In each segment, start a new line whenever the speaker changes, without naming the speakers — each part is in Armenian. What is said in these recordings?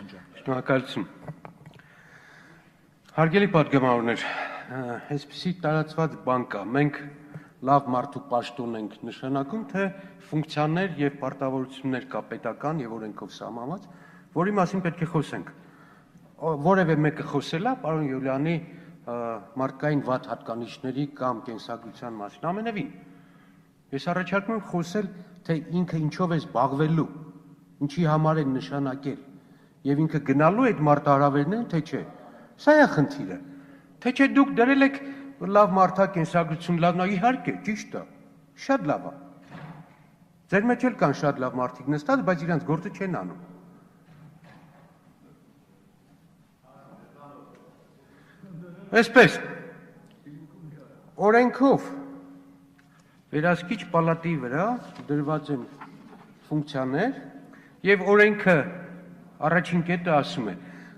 Շնորհակալություն։ Հարգելի պատգամավորներ, այսպիսի տարածված բան կա, մենք լավ մարդու պաշտոն ենք նշանակում, թե ֆունկցիաներ եւ պարտավորություններ կա պետական եւ օրենքով սահմանված, որի մասին պետք է խոսենք։ Որևէ մեկը խոսել է պարոն Յուլիանի մարդկային վատ հատկանիշների կամ կենսագրության մասին, ամենևին։ Ես առաջարկում եմ խոսել, թե ինքը ինչով է զբաղվելու, ինչի համար է նշանակել, եւ ինքը գնալու այդ մարտահրավերներին, թե չէ։ Սա է խնդիրը։ Թե չէ դուք դրել եք լավ մարդա կենսագրություն, լավ, իհարկե, ճիշտ է, շատ լավ է։ Ձեր մեջ էլ կան շատ լավ մարդիկ նստած, բայց իրանց գործը չեն անում։ Այսպես, օրենքով վերահսկիչ պալատի վրա դրված են ֆունկցիաներ եւ օրենքը առաջին կետը ասում է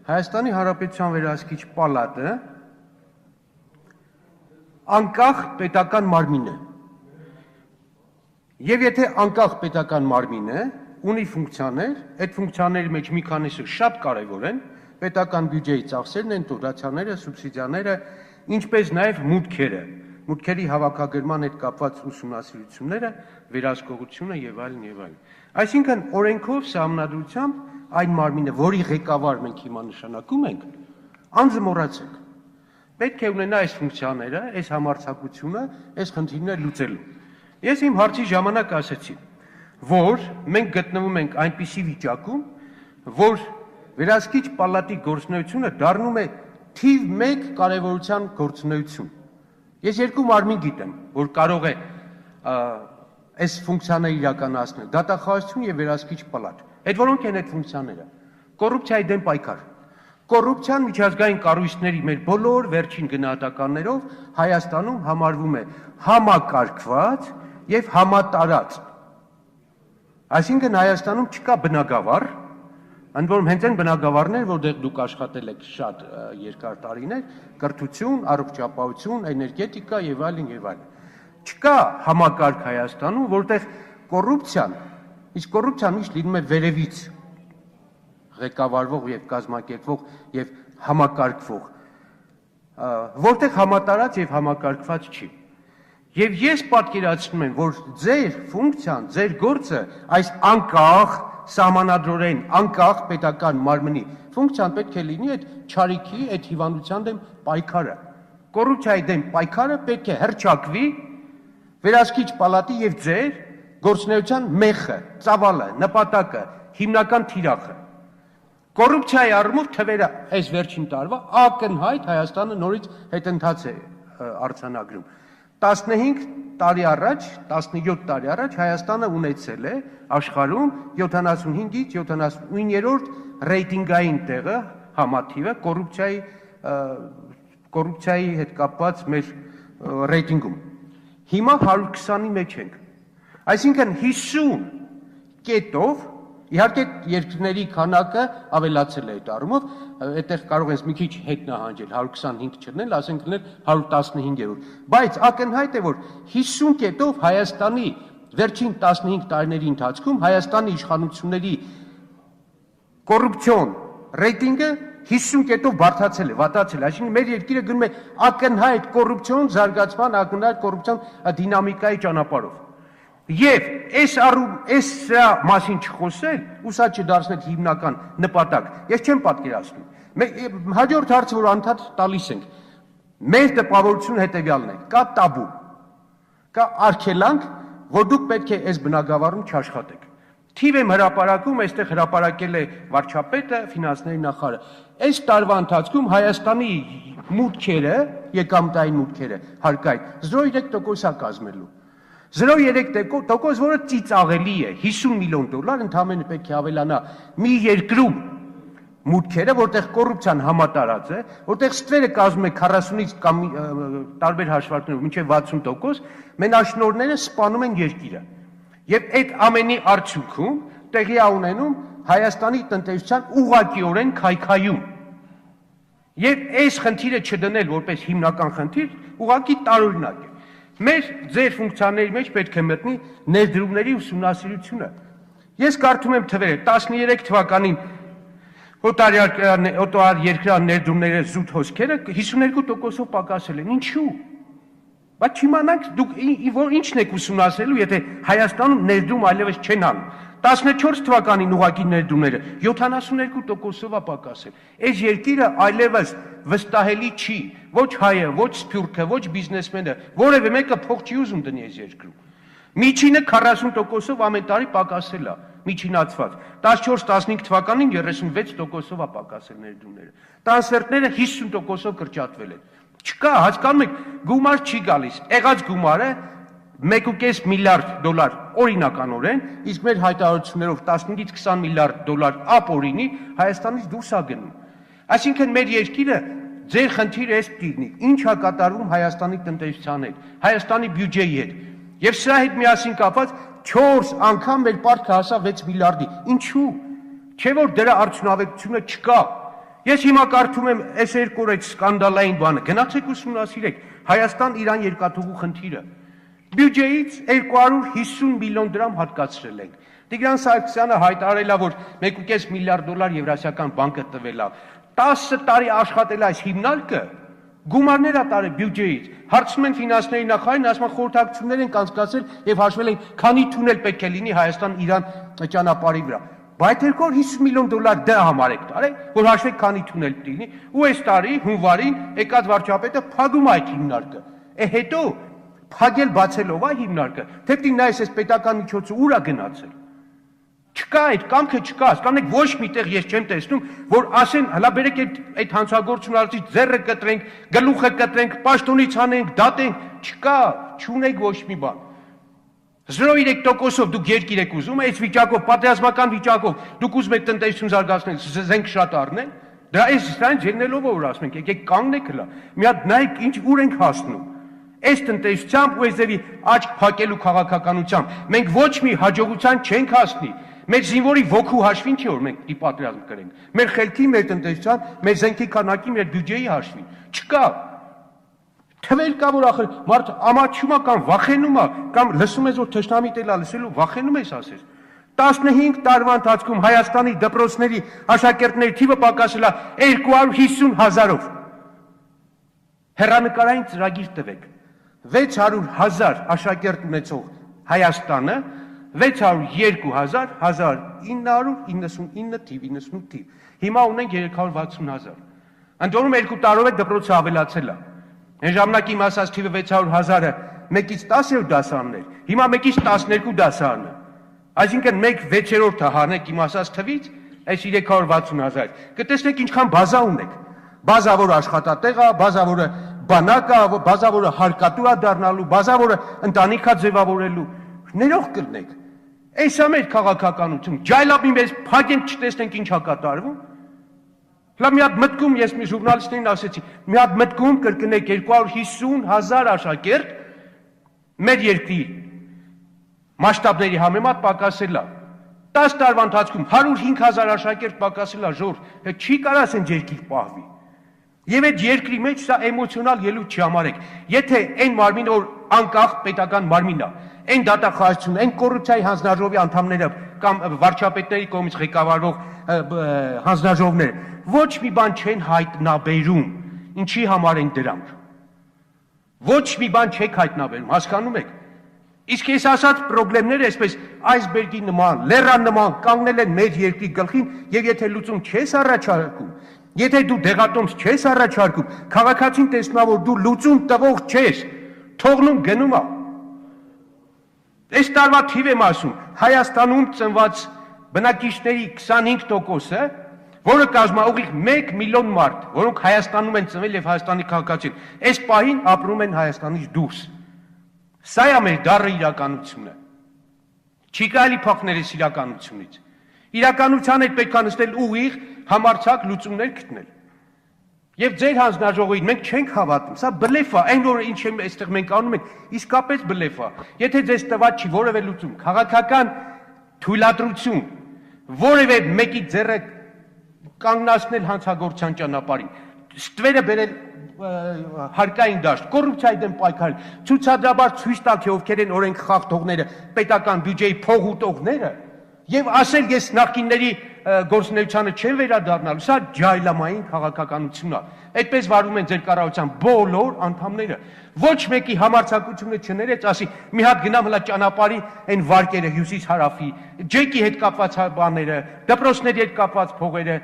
Հայաստանի Հանրապետության վերահսկիչ պալատը անկախ պետական մարմին է։ Եվ եթե անկախ պետական մարմին է, ունի ֆունկցիաներ, այդ ֆունկցիաների մեջ մի քանիսը շատ կարևոր են, պետական բյուջեի ծախսերն են, դոտացիաները, սուբսիդիաները, ինչպես նաև մուտքերը, մուտքերի հավաքագրման հետ կապված ուսումնասիրությունները, վերահսկողությունը եւ այլն եւ այլն։ Այսինքն օրենքով սահմանադրությամբ այն մարմինը, որի ղեկավար մենք հիմա նշանակում ենք, անձը մոռացեք։ Պետք է ունենա այս ֆունկցիաները, այս համարձակությունը, այս խնդիրները լուծելու։ Ես իմ հարցի ժամանակ ասացի, որ մենք գտնվում ենք այնպիսի վիճակում, որ վերահսկիչ պալատի գործունեությունը դառնում է թիվ 1 կարևորության գործունեություն։ Ես երկու մարմին գիտեմ, որ կարող է այս ֆունկցիաները իրականացնել, դատախազություն եւ վերահսկիչ պալատ։ Այդ որոնք են այդ ֆունկցիաները։ Կոռուպցիայի դեմ պայքար։ Կոռուպցիան միջազգային կառույցների մեր բոլոր վերջին գնահատականներով Հայաստանում համարվում է համակարգված եւ համատարած։ Այսինքն Հայաստանում չկա բնակավար, ընդ որում հենց այն բնակավարներ, որտեղ դուք աշխատել եք շատ երկար տարիներ, կրթություն, առողջապահություն, էներգետիկա եւ այլն եւ այլն։ Չկա համակարգ Հայաստանում, որտեղ կոռուպցիան, իսկ կոռուպցիան միշտ լինում է վերևից ղեկավարվող եւ կազմակերպվող եւ համակարգվող, որտեղ համատարած եւ համակարգված չի։ Եվ ես պատկերացնում եմ, որ ձեր ֆունկցիան, ձեր գործը այս անկախ սահմանադրորեն անկախ պետական մարմնի ֆունկցիան պետք է լինի այդ չարիքի, այդ հիվանդության դեմ պայքարը։ Կոռուպցիայի դեմ պայքարը պետք է հռչակվի վերահսկիչ պալատի եւ ձեր գործունեության մեխը, ծավալը, նպատակը, հիմնական թիրախը։ Կոռուպցիայի առումով թվերը այս վերջին տարվա ակնհայտ Հայաստանը նորից հետընթաց է արձանագրում։ 15 տարի առաջ, 17 տարի առաջ Հայաստանը ունեցել է աշխարհում 75-ից 79-րդ ռեյտինգային տեղը համաթիվը կոռուպցիայի հետ կապված մեր ռեյտինգում։ Հիմա 120-ի մեջ ենք։ Այսինքն 50 կետով, իհարկե երկրների քանակը ավելացել է այդ առումով, այդտեղ կարող ենք մի քիչ հետ նահանջել, 125 չլնել, ասենք լներ 115-րդ, բայց ակնհայտ է, որ 50 կետով Հայաստանի վերջին 15 տարիների ընթացքում Հայաստանի իշխանությունների կոռուպցիոն ռեյտինգը 50 կետով բարդացել է, վատացել է, այսինքն մեր երկիրը գնում է ակնհայտ կոռուպցիոն զարգացման, ակնհայտ կոռուպցիոն դինամիկայի ճանապարհով։ Եվ այս մասին չխոսել, ու սա չդարձնել հիմնական նպատակ, ես չեմ պատկերացնում։ Հաջորդ հարցը, որ անդադ տալիս ենք, մեր տպավորությունը հետևյալն է, կա տաբու, կա արգելանք, որ դուք պետք է այս բնակավարում չաշխատեք։ Թիվ եմ հրապարակում, այստեղ հրապարակել է վարչապետը, ֆինանսների նախարարը։ Այս տարվա ընթացքում Հայաստանի մուտքերը, եկամտային մուտքերը հարկային 0.3% է կազմելու։ 0.3%, որը ծիծաղելի է, 50 միլիոն դոլար ընդամենը պետք է ավելանա մի երկրում մուտքերը, որտեղ կոռուպցիան համատարած է, որտեղ ստվերը կազմում է 40-ից կամ տարբեր հաշվարկներով մինչև 60%, մենաշնորհները սպանում են երկիրը։ Եվ այդ ամենի արդյունքում տեղի է ունենում Հայաստանի տնտեսության ուղղակիորեն քայքայում։ Եվ այս խնդիրը չդնել որպես հիմնական խնդիր, ուղղակի տարօրինակ է։ Մեր ձեր ֆունկցիաների մեջ պետք է մտնի ներդրումների ուսումնասիրությունը։ Ես կարդում եմ թվերը 13 թվականին օտար երկրան ներդրումները զուտ հոսքերը 52%-ով պակասել են։ Ինչու՞։ Բայց չիմանանք դուք ինչն եք ուսումնասիրելու, եթե Հայաստանում ներդրում այլևս չեն անում։ 14 թվականին ուղղակի ներդրումները 72%-ով է պակասել։ Այս երկիրը այլևս վստահելի չի, ոչ հայը, ոչ սփյուռքը, ոչ բիզնեսմենը, որևէ մեկը փող չի ուզում դնի այս երկրում։ Միջինը 40%-ով ամեն տարի պակասել է, միջինացված։ 14-15 թվականին 36%-ով է պակասել ներդրումները։ Տրանսֆերտները 50%-ով կրճատվել են։ Չկա, հասկանում եք, գումար չի գալիս։ Եղած գումարը 1.5 միլիարդ դոլար օրինականորեն, իսկ մեր հայտարարություններով 15-ից 20 միլիարդ դոլար ապօրինի Հայաստանից դուրս է գնում։ Այսինքն մեր երկիրը ձեր խնդիրը էս դիգնի, ինչ է կատարվում Հայաստանի տնտեսության հետ, Հայաստանի բյուջեի հետ։ Եվ սրա հետ միասին կապված 4 անգամ մեր պարտքը հասավ 6 միլիարդի։ Ինչու՞։ Չէ որ դրա արդյունավետությունը չկա։ Ես հիմա կարդում եմ այս երկու օրը սկանդալային բանը, գնացեք ուսումնասիրեք Հայաստան-Իրան երկաթուղու խնդիրը։ Բյուջեից 250 միլիոն դրամ հատկացրել ենք։ Տիգրան Սարգսյանը հայտարարել է, որ 1.5 միլիարդ դոլար Եվրասիական բանկը տվել է։ 10 տարի աշխատել այս հիմնարկը, գումարներ է տարել բյուջեից։ Հարցնում են ֆինանսների նախարարին, ասում են խորհրդակցություններ են անցկացել եւ հաշվել են, քանի թունել պետք է լինի Հայաստան-Իրան ճանապարհի վրա։ Բայց 250 միլիոն դոլար դա համարեք տարել, որ հաշվեք քանի թունել պետք լինի, ու այս տարի հունվարին եկած վարչապետը փակում է այդ հիմնարկը։ Հետո փակել բացելով է հիմնարկը, թե պետք է նայես այս պետական միջոցը ուր է գնացել։ Չկա այդ կամքը չկա, հասկանու եք ոչ միտեղ ես չեմ տեսնում, որ ասեն, հլա բերեք այդ հանցագործություններից ձեռը կտրենք, գլուխը կտրենք, պաշտոնից հանենք, դատենք, չկա, չունեք ոչ մի բան։ 0.3%-ով դուք երկիր եք ուզում, այս վիճակով, պատերազմական վիճակով, դուք ուզում եք տնտեսություն զարգացնել, զենք շատ առնել, դրա այս սրանց ելնելով որ ասում ենք, եկեք կանգնեք հլա, մի հատ նայեք ինչ ուր ենք հասնում։ Այս տնտեսությամբ ու այս ձևի աչք փակելու քաղաքականությամբ մենք ոչ մի հաջողության չենք հասնի։ Մեր զինվորի ոգու հաշվին չի որ մենք դի պատերազմ կրենք։ Մեր խելքի, մեր տնտեսության, մեր զենքի քանակի, մեր բյուջեի հաշվին։ Չկա։ Թվեր կա որ ախր մարդ ամաչում է կամ վախենում է կամ լսում ես որ թշնամիտ էլա լսելու վախենում ես ասես 15 տարվա ընթացքում Հայաստանի դպրոցների աշակերտների թիվը պակասել է 250,000-ով հեռանկարային ծրագիր տվեք 600,000 աշակերտ ունեցող Հայաստանը 602,000 1999 թիվ 98 թիվ հիմա ունենք 360,000 ընդորում 2 տարով է դպրոցը ավելացել է Այն ժամանակ իմ ասած թիվը 600,000-ը 1-ից 10 դասարաններ, հիմա 1-ից 12 դասարան է։ Այսինքն 1/6-ը հանեք իմ ասած թվից, այս 360,000, կտեսնեք ինչքան բազա ունեք։ Բազա, որը աշխատատեղ է, բազա, որը բանակ է, բազա, որը հարկատու է դառնալու, բազա, որը ընտանիք է ձևավորելու, ներող կլնեք։ Այս է մեր քաղաքականություն, ջայլապ մեզ փակենք չտեսնենք ինչ է կատարվում։ Հլա մի հատ մտքում ես մի ժուրնալիստներին ասեցի, մի հատ մտքում կրկնեք 250,000 աշակերտ մեր երկրի մասշտաբների համեմատ պակասել է։ 10 տարվա ընթացքում 105,000 աշակերտ պակասել է ժողով, չի կարաս այն երկիր պահվի։ Եվ այդ երկրի մեջ սա էմոցիոնալ ելույթ չհամարեք։ Եթե այն մարմինը որ անկախ պետական մարմին է, այն դատախազությունը, այն կոռուպցիայի հանձնաժողովի անդամները կամ վարչապետների կողմից ղեկավարվող հանձնաժողովները ոչ մի բան չեն հայտնաբերում, ինչի համար են դրանք։ Ոչ մի բան չեք հայտնաբերում, հասկանում եք։ Իսկ ես ասած խնդիրները այսպես այսբերգի նման, լեռան նման կանգնել են մեր երկրի գլխին, եւ եթե լուծում չես առաջարկում, եթե դու դեղատոմս չես առաջարկում, քաղաքացին տեսնա որ դու լուծում տվող չես, թողնում գնում է։ Այս տարվա թիվ եմ ասում, Հայաստանում ծնված բնակիչների 25%-ը, որը կազմաուղիղ 1 միլիոն մարդ, որոնք Հայաստանում են ծնվել եւ Հայաստանի քաղաքացին, այս պահին ապրում են Հայաստանից դուրս։ Սա է մեր դառը իրականությունը։ Չի կարելի փոխնել այս իրականությունից։ Իրականության հետ պետք է նստել ուղիղ համարձակ լուծումներ գտնել։ Եվ ձեր հանձնաժողովին մենք չենք հավատում, սա բլեֆ է, այն որը ինչ եմ այստեղ մենք անում ենք, իսկապես բլեֆ է։ Եթե ձեզ տված չի որևէ լուծում, քաղաքական թույլատրություն, որևէ մեկի ձեռը կանգնացնել հանցագործության ճանապարհին, ստվերը բերել հարկային դաշտ, կոռուպցիայի դեմ պայքարել, ցուցադրաբար ցույց տալ թե ովքեր են օրենք խախտողները, պետական բյուջեի փող ուտողները, եւ ասել ես նախկինների գործունեությանը չեն վերադառնալու, սա ջայլամային քաղաքականությունն է։ Այդպես վարում են ձեր կառավարության բոլոր անդամները։ Ոչ մեկի համարձակությունը չներեց, ասի մի հատ գնամ հլա ճանապարհի այն վարկերը հյուսիս-հարավի, ջեկի հետ կապված բաները, դպրոցների հետ կապված փողերը,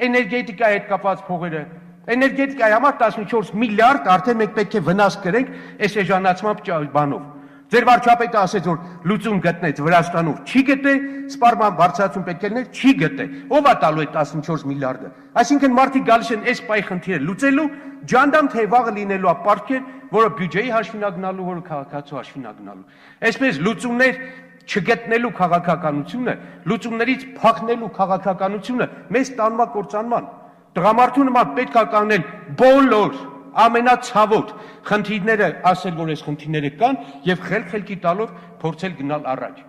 էներգետիկայի հետ կապած փողերը, էներգետիկայի համար 14 միլիարդ արդեն մենք պետք է վնաս կրենք այս էժանացման բանով։ Ձեր վարչապետը ասեց, որ լուծում գտնեց Վրաստանով, չի գտե, սպառման բարձրացում պետք է լիներ, չի գտե։ Ո՞վ է տալու այդ 14 միլիարդը։ Այսինքն մարդիկ գալիս են այս պայ խնդիրը լուծելու, ջանդամ թե վաղը լինելու է պարտքեր, որը բյուջեի հաշվին է գնալու, որը քաղաքացու հաշվին է գնալու։ Այսպես լուծումներ չգտնելու քաղաքականությունը, լուծումներից փախնելու քաղաքականությունը մեզ տանում է կործանման։ Տղամարդու նման պետք է կանել բոլոր ամենացավոտ խնդիրները, ասել, որ այս խնդիրները կան եւ խելքի տալով փորձել գնալ առաջ։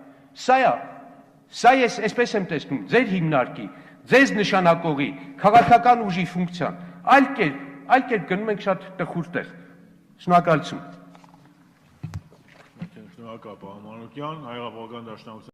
Սա ես այսպես եմ տեսնում ձեր հիմնարկի, ձեզ նշանակողի քաղաքական ուժի ֆունկցիան, այլ կերպ գնում ենք շատ տխուր տեղ։ Շնորհակալություն։
Շնորհակալ, պարոն Մանուկյան, Հայ Հեղափոխական Դաշնակցության